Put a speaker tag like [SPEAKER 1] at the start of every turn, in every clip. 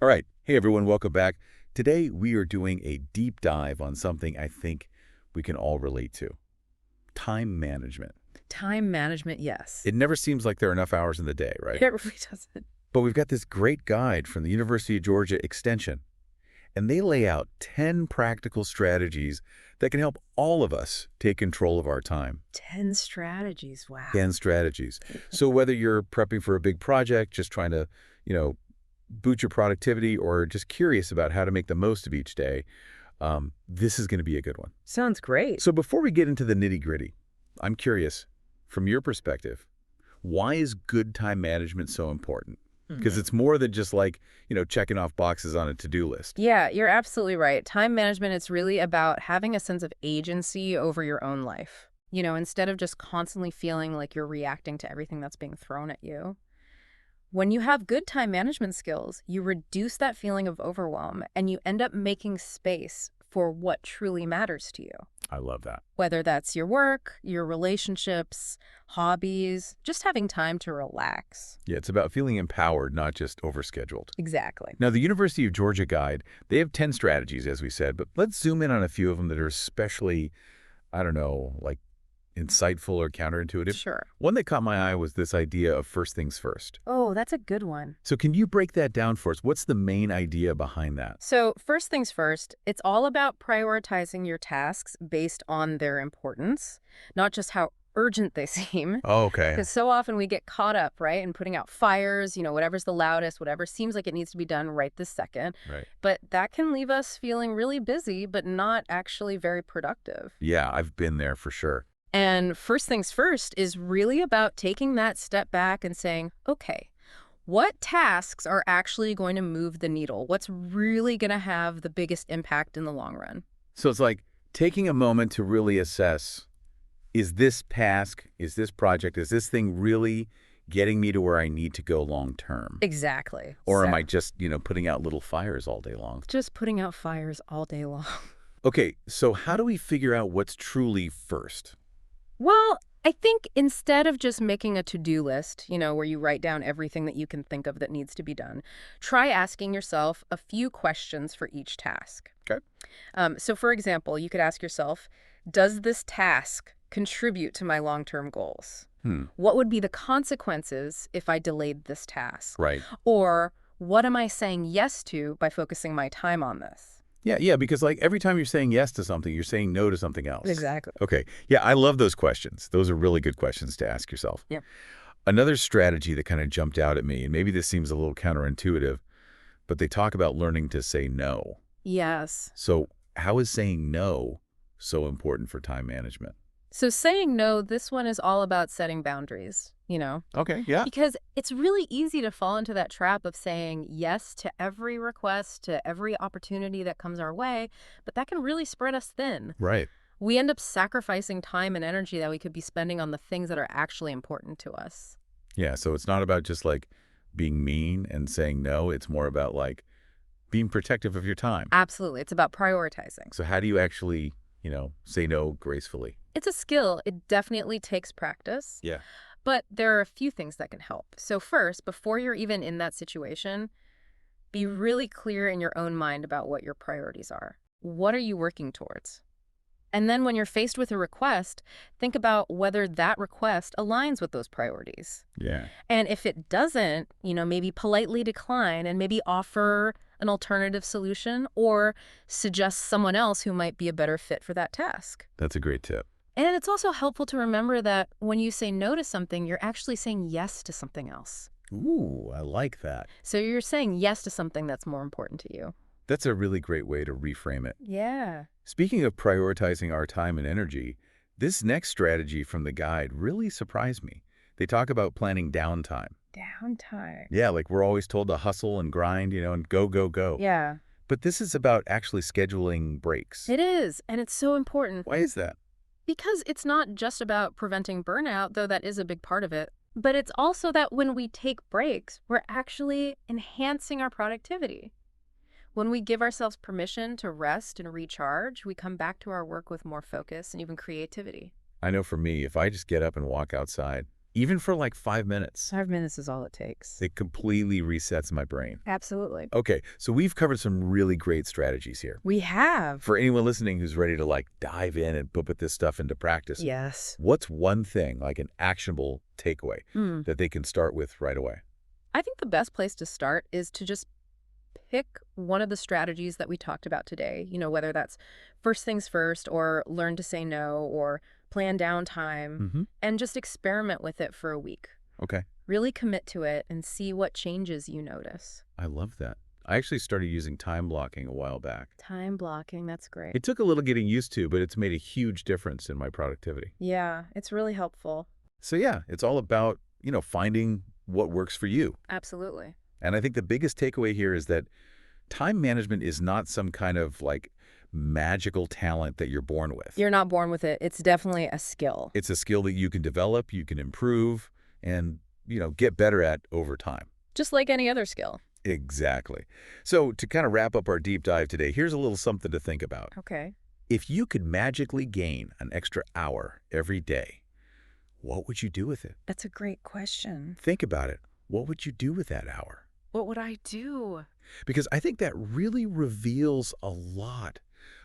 [SPEAKER 1] All right. Hey, everyone. Welcome back. Today, we are doing a deep dive on something I think we can all relate to: time management.
[SPEAKER 2] Time management, yes.
[SPEAKER 1] It never seems like there are enough hours in the day, right?
[SPEAKER 2] It really doesn't.
[SPEAKER 1] But we've got this great guide from the University of Georgia Extension, and they lay out 10 practical strategies that can help all of us take control of our time.
[SPEAKER 2] 10 strategies, wow.
[SPEAKER 1] 10 strategies. So whether you're prepping for a big project, just trying to, boost your productivity, or just curious about how to make the most of each day, this is going to be a good one.
[SPEAKER 2] Sounds great.
[SPEAKER 1] So before we get into the nitty-gritty, I'm curious, from your perspective, why is good time management so important? Because it's more than just like, checking off boxes on a to-do list.
[SPEAKER 2] Yeah, you're absolutely right. Time management is really about having a sense of agency over your own life. Instead of just constantly feeling like you're reacting to everything that's being thrown at you. When you have good time management skills, you reduce that feeling of overwhelm and you end up making space for what truly matters to you.
[SPEAKER 1] I love that.
[SPEAKER 2] Whether that's your work, your relationships, hobbies, just having time to relax.
[SPEAKER 1] Yeah, it's about feeling empowered, not just overscheduled.
[SPEAKER 2] Exactly.
[SPEAKER 1] Now, the University of Georgia Guide, they have 10 strategies, as we said, but let's zoom in on a few of them that are especially, like insightful or counterintuitive.
[SPEAKER 2] Sure.
[SPEAKER 1] One that caught my eye was this idea of first things first.
[SPEAKER 2] Oh, that's a good one.
[SPEAKER 1] So can you break that down for us? What's the main idea behind that?
[SPEAKER 2] So first things first, it's all about prioritizing your tasks based on their importance, not just how urgent they seem.
[SPEAKER 1] Oh, okay.
[SPEAKER 2] Because so often we get caught up, right, in putting out fires, whatever's the loudest, whatever seems like it needs to be done right this second.
[SPEAKER 1] Right.
[SPEAKER 2] But that can leave us feeling really busy, but not actually very productive.
[SPEAKER 1] Yeah, I've been there for sure.
[SPEAKER 2] And first things first is really about taking that step back and saying, okay, what tasks are actually going to move the needle? What's really going to have the biggest impact in the long run?
[SPEAKER 1] So it's like taking a moment to really assess, is this task, is this project, is this thing really getting me to where I need to go long term?
[SPEAKER 2] Exactly.
[SPEAKER 1] Or am I just, putting out little fires all day long?
[SPEAKER 2] Just putting out fires all day long.
[SPEAKER 1] Okay, so how do we figure out what's truly first?
[SPEAKER 2] Well, I think instead of just making a to-do list, where you write down everything that you can think of that needs to be done, try asking yourself a few questions for each task.
[SPEAKER 1] Okay.
[SPEAKER 2] So for example, you could ask yourself, does this task contribute to my long-term goals? What would be the consequences if I delayed this task?
[SPEAKER 1] Right.
[SPEAKER 2] Or what am I saying yes to by focusing my time on this?
[SPEAKER 1] Yeah, because like every time you're saying yes to something, you're saying no to something else.
[SPEAKER 2] Exactly.
[SPEAKER 1] Okay. Yeah, I love those questions. Those are really good questions to ask yourself.
[SPEAKER 2] Yeah.
[SPEAKER 1] Another strategy that kind of jumped out at me, and maybe this seems a little counterintuitive, but they talk about learning to say no.
[SPEAKER 2] Yes.
[SPEAKER 1] So how is saying no so important for time management?
[SPEAKER 2] So saying no, this one is all about setting boundaries,
[SPEAKER 1] Okay, yeah.
[SPEAKER 2] Because it's really easy to fall into that trap of saying yes to every request, to every opportunity that comes our way, but that can really spread us thin.
[SPEAKER 1] Right.
[SPEAKER 2] We end up sacrificing time and energy that we could be spending on the things that are actually important to us.
[SPEAKER 1] Yeah, so it's not about just like being mean and saying no. It's more about like being protective of your time.
[SPEAKER 2] Absolutely. It's about prioritizing.
[SPEAKER 1] So how do you actually, say no gracefully?
[SPEAKER 2] It's a skill. It definitely takes practice.
[SPEAKER 1] Yeah.
[SPEAKER 2] But there are a few things that can help. So first, before you're even in that situation, be really clear in your own mind about what your priorities are. What are you working towards? And then when you're faced with a request, think about whether that request aligns with those priorities.
[SPEAKER 1] Yeah.
[SPEAKER 2] And if it doesn't, maybe politely decline and maybe offer an alternative solution or suggest someone else who might be a better fit for that task.
[SPEAKER 1] That's a great tip.
[SPEAKER 2] And it's also helpful to remember that when you say no to something, you're actually saying yes to something else.
[SPEAKER 1] Ooh, I like that.
[SPEAKER 2] So you're saying yes to something that's more important to you.
[SPEAKER 1] That's a really great way to reframe it.
[SPEAKER 2] Yeah.
[SPEAKER 1] Speaking of prioritizing our time and energy, this next strategy from the guide really surprised me. They talk about planning downtime.
[SPEAKER 2] Downtime.
[SPEAKER 1] Yeah, like we're always told to hustle and grind, and go, go, go.
[SPEAKER 2] Yeah.
[SPEAKER 1] But this is about actually scheduling breaks.
[SPEAKER 2] It is. And it's so important.
[SPEAKER 1] Why is that?
[SPEAKER 2] Because it's not just about preventing burnout, though that is a big part of it. But it's also that when we take breaks, we're actually enhancing our productivity. When we give ourselves permission to rest and recharge, we come back to our work with more focus and even creativity.
[SPEAKER 1] I know for me, if I just get up and walk outside, even for like 5 minutes.
[SPEAKER 2] 5 minutes is all it takes.
[SPEAKER 1] It completely resets my brain.
[SPEAKER 2] Absolutely.
[SPEAKER 1] Okay, so we've covered some really great strategies here.
[SPEAKER 2] We have.
[SPEAKER 1] For anyone listening who's ready to like dive in and put this stuff into practice,
[SPEAKER 2] Yes.
[SPEAKER 1] what's one thing, like an actionable takeaway, that they can start with right away?
[SPEAKER 2] I think the best place to start is to just pick one of the strategies that we talked about today, whether that's first things first or learn to say no or plan downtime and just experiment with it for a week.
[SPEAKER 1] Okay.
[SPEAKER 2] Really commit to it and see what changes you notice.
[SPEAKER 1] I love that. I actually started using time blocking a while back.
[SPEAKER 2] Time blocking, that's great.
[SPEAKER 1] It took a little getting used to, but it's made a huge difference in my productivity.
[SPEAKER 2] Yeah, it's really helpful.
[SPEAKER 1] So yeah, it's all about, finding what works for you.
[SPEAKER 2] Absolutely.
[SPEAKER 1] And I think the biggest takeaway here is that time management is not some kind of like magical talent that you're born with.
[SPEAKER 2] You're not born with it. It's definitely a skill.
[SPEAKER 1] It's a skill that you can develop, you can improve, and, get better at over time.
[SPEAKER 2] Just like any other skill.
[SPEAKER 1] Exactly. So to kind of wrap up our deep dive today, here's a little something to think about.
[SPEAKER 2] Okay.
[SPEAKER 1] If you could magically gain an extra hour every day, what would you do with it?
[SPEAKER 2] That's a great question.
[SPEAKER 1] Think about it. What would you do with that hour?
[SPEAKER 2] What would I do?
[SPEAKER 1] Because I think that really reveals a lot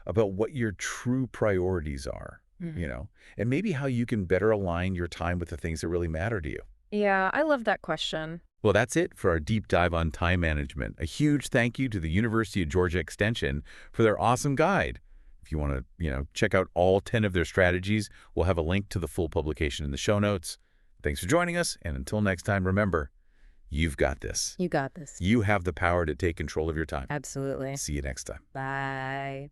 [SPEAKER 1] about what your true priorities are, and maybe how you can better align your time with the things that really matter to you.
[SPEAKER 2] Yeah, I love that question.
[SPEAKER 1] Well, that's it for our deep dive on time management. A huge thank you to the University of Georgia Extension for their awesome guide. If you want to, check out all 10 of their strategies, we'll have a link to the full publication in the show notes. Thanks for joining us, and until next time, remember, you've got this.
[SPEAKER 2] You got this.
[SPEAKER 1] You have the power to take control of your time.
[SPEAKER 2] Absolutely.
[SPEAKER 1] See you next time.
[SPEAKER 2] Bye.